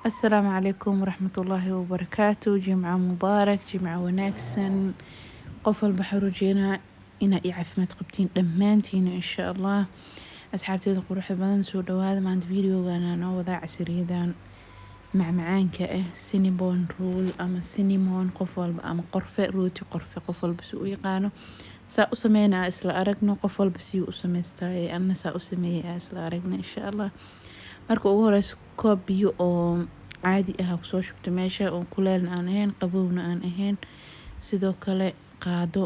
السلام عليكم ورحمة الله وبركاته. جمعة مبارك، جمعة وناكسن. قفل بحر وجينا إنا عفمت قبتين دمانتين إن شاء الله. أصحابتي قروح بدن سو دواada maanta videogan noo wadaa casriyadan macmacaanka ah cinnamon roll ama cinnamon qof walba ama qorfe rooti qorfe qof walba si u yaqaano saa u sameynaa isla aragno qof walba si u sameystay anna saa u sameeyay isla aragno insha Allah. Marka ugu horeyso koob biyo oo caadi ah ku soo shubto meesha oo kuleel aan ahayn qabowna aan ahayn, sidoo kale qaado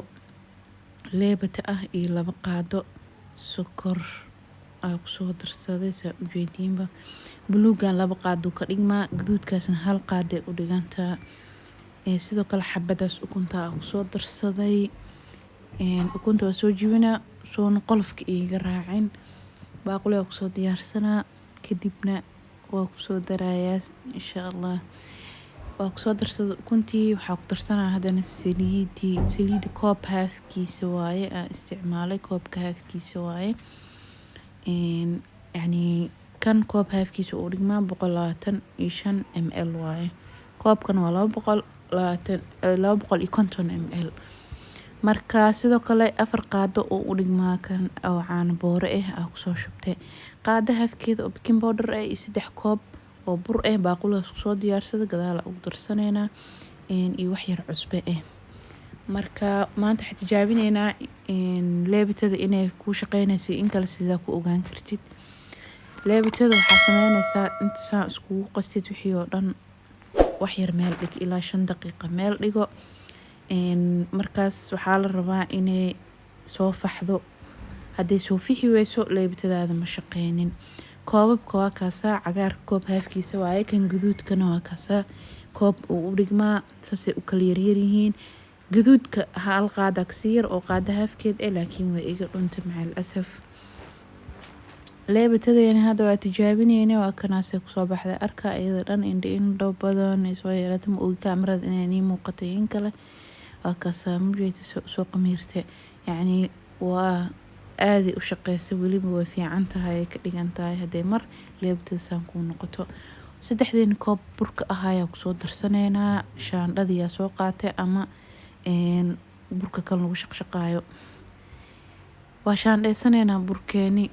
leebata ah iyo 2 qaado sokor ku soo darsaday saa u jeediinba. Buluugan 2 qaado ka dhigmaa, gaduudkaasna 1 qaado u dhigantaa. Sidoo kale xabadaas ukunta ku soo darsaday. Ukunta waa soo jibina soo qolofka iga raacin. Baaquli ku soo diyaarsanaa kadibna waa ku soo darayaa insha Allah. waa ku soo darsada ukuntii waxaa ku darsanaa hadana saliid koob halfkiisa waaye isticmaalay koobka halfkiisa waaye. يعني kan koob halfkiisa u dhigmaa 125 ml waaye. koobkan waa 250 ml. marka sidoo kale 4 qaado oo u dhigmaa kan oo caano boore ah ku soo shubtay. qaado halfkeeda oo baking powder ah iyo 3 koob oo bur baaquligaas ku soo diyaarsada gadaal ugu darsaneynaa iyo wax yar cusbe marka maanta waxaan tijaabineynaa leebitada inay ku shaqeynayso in kala sida ku ogaan kartid. leebitada waxaa sameynaysaa inta saa isku qastid wixii oo dhan wax yar meel dhig ilaa 5 daqiiqo meel dhigo. markaas waxaa la rabaa inay soo faxdo. haddii soo fixi weyso leebitadaada ma shaqeynin. koobabka waa kaasa cagaarka koob halfkiisa waaye, kan guduudkana waa kaasa koob uu u dhigmaa sasay u kala yaryar yihiin. gaduudka hal qaada kasi yar oo qaada halfkeed laakiin way iga dhunta macal asaf. leebitadeena hadda waa tijaabinayna waa kanaasay ku soo baxday arka iyada dhan indho badan soo yeelata ma ogi kaamirada inay muuqatay in kale waa kaasa mujayta soo qamiirtay yani waa aadi u shaqeysa waliba way fiican tahay ka dhigan tahay haday mar leebtada saan ku noqoto. 3 koob burka ayaa ku soo darsaneynaa shaandhadiya soo qaatay ama burka kan lagu shaqshaqaayo. waa shaandheysaneynaa burkeeni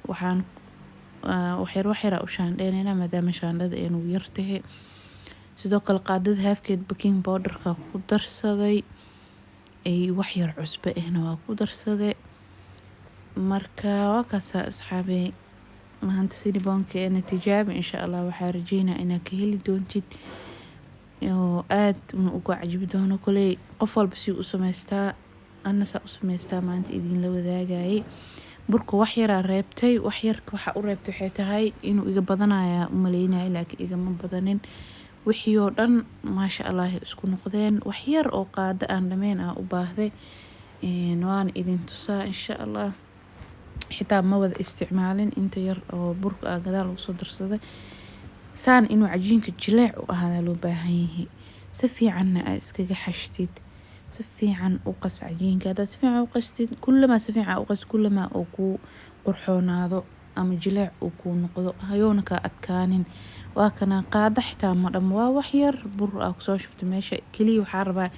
waxaan waxyar u shaandheyneynaa maadaama shaandhada ay nagu yartahay. sidoo kale qaadada halfkeed baking powderka ku darsaday ay wax yar cusbe waa ku darsaday. marka waa kaasa asxaabay maanta cinnamon tijaabi insha Allah. waxaa rajeynaa inaad ka heli doontid oo aad ugu cajibi doono kuley qof walba si u sameystaa anna saa u sameystaa maanta idin la wadaagayay. burka wax yar reebtay wax yarka waxa u reebtay waxay tahay inuu iga badanaya u maleynay laakiin igama badanin. wixii oo dhan maasha Allah isku noqdeen. wax yar oo qaado aan dhameyn u baahday waan idin tusaa insha Allah. xitaa ma wada isticmaalin inta yar oo burka gadaal ugu soo darsaday saan inuu cajiinka jileec u ahaada loo baahan yahay. si fiicanna iskaga xashtid si fiican u qas cajiinka. hada si fiican u qastid kullama si fiican u qas kullama oo ku qurxoonaado ama jileec uu ku noqdo hayoona ka adkaanin. waa kana qaada xitaa ma dham waa wax yar bur ku soo shubtay meesha kaliya waxaa rabaa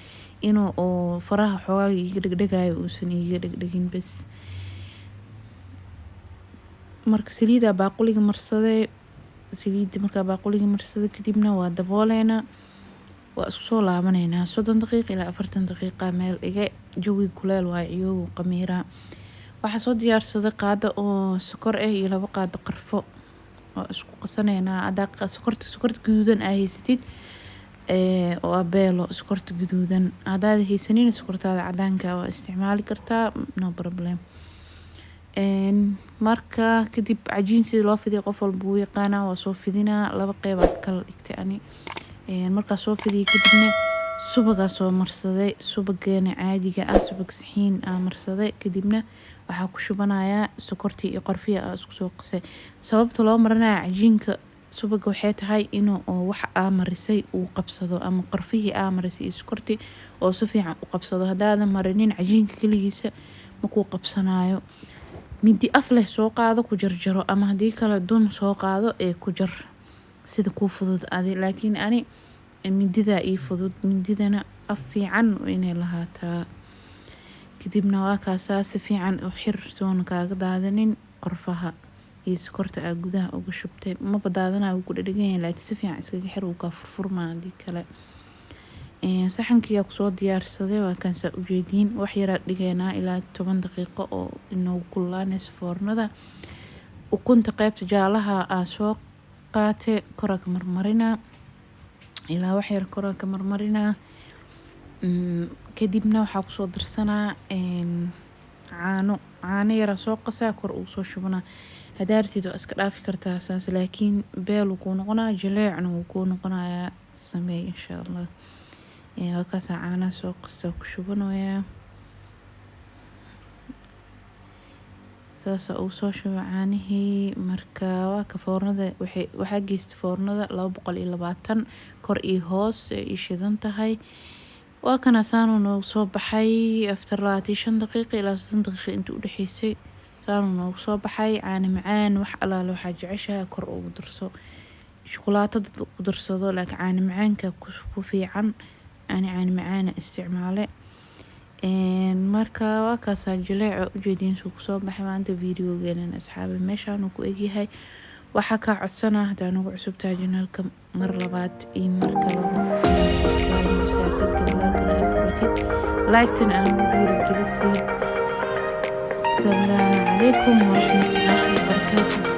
inuu oo faraha xoogaa iga dhagdhagayo uusan iga dhagdhagin bas. marka saliida baaquliga marsaday saliida marka baaquliga marsaday kadibna waa dabooleena waa isku soo laabaneynaa 30 daqiiqo ilaa 40 daqiiqo meel dhiga jawi kuleel waa ciyow qamiira. waxaa soo diyaarsaday qaado oo sokor iyo 2 qaado qarfo oo isku qasaneynaa. adaa sokorta gaduudan haysatid oo abeelo sokorta gaduudan hadaad haysanin sokortaada cadaanka waa isticmaali kartaa no problem. marka kadib cajiin sida loo fidiyo qof walba uu yaqaana waa soo fidinaa 2 qayb kala dhigtay ani. marka soo fidiyay kadibna subaga soo marsaday subageena caadiga subag saxiin marsaday kadibna waxaa ku shubanayaa sokortii iyo qorfiya isku soo qasay. sababta loo maranayo cajiinka subaga waxay tahay inuu wax marisay uu qabsado ama qorfihii marisay iyo sokortii oo si fiican u qabsado. hadaadan marinin cajiinka kaligiisa ma ku qabsanayo. midi af leh soo qaado ku jarjaro ama hadii kale dun soo qaado ku jar sida kuu fudud adi. Laakiin ani mindida ii fudud, mindidana af fiican inay lahaataa. kadibna waa kaasaa si fiican u xir soona kaaga daadanin qorfaha iyo sokorta aa gudaha uga shubtay. maba daadana wuu ku dhadhagan yahay, laakiin si fiican iskaga xir, wuu kaa furfurmaa hadii kale. saxankii aa kusoo diyaarsaday waa kan saa ujeediin. wax yaraa dhigaynaa ilaa 10 daqiiqo oo inoogu kululaanayso foornada. ukunta qaybta jaalaha aa soo qaate koraa ka marmarinaa ilaa wax yar koraa ka marmarinaa. kadibna waxaa kusoo darsanaa caano yara soo qasaa, kor uu soo shubanaa. hadaartid waa iska dhaafi kartaa saas, laakiin beel wuu kuu noqonaa, jaleecna wuu kuu noqonayaa. sameey insha allah. waa kaasaa caanaha soo qasaa ku shubanayaa. saasa uu soo shuba caanihii. marka waa ka foornada waxaa geysta foornada 220 kor iyo hoos ay shidan tahay. waa kana saanu noogu soo baxay after 25 daqiiqo ilaa 30 daqiiqo inta u dhaxaysay. saanu noogu soo baxay caano macaan. wax alaala waxaa jeceshahay kor ugu darso. shukulaato dad ku darsado, laakiin caano macaanka ku fiican. ani caano macaana isticmaale. marka waa kaasaa jaleeco ujeediin suu kusoo baxay. maanta videogeena asxaabi meeshaan uu ku egyahay. waxaa kaa codsanaa hadaa nagu cusubtahay janaalka mar labaad iyo mar kalaba like-tan aan ugu dhiirigelisay. السلام عليكم ورحمة الله وبركاته.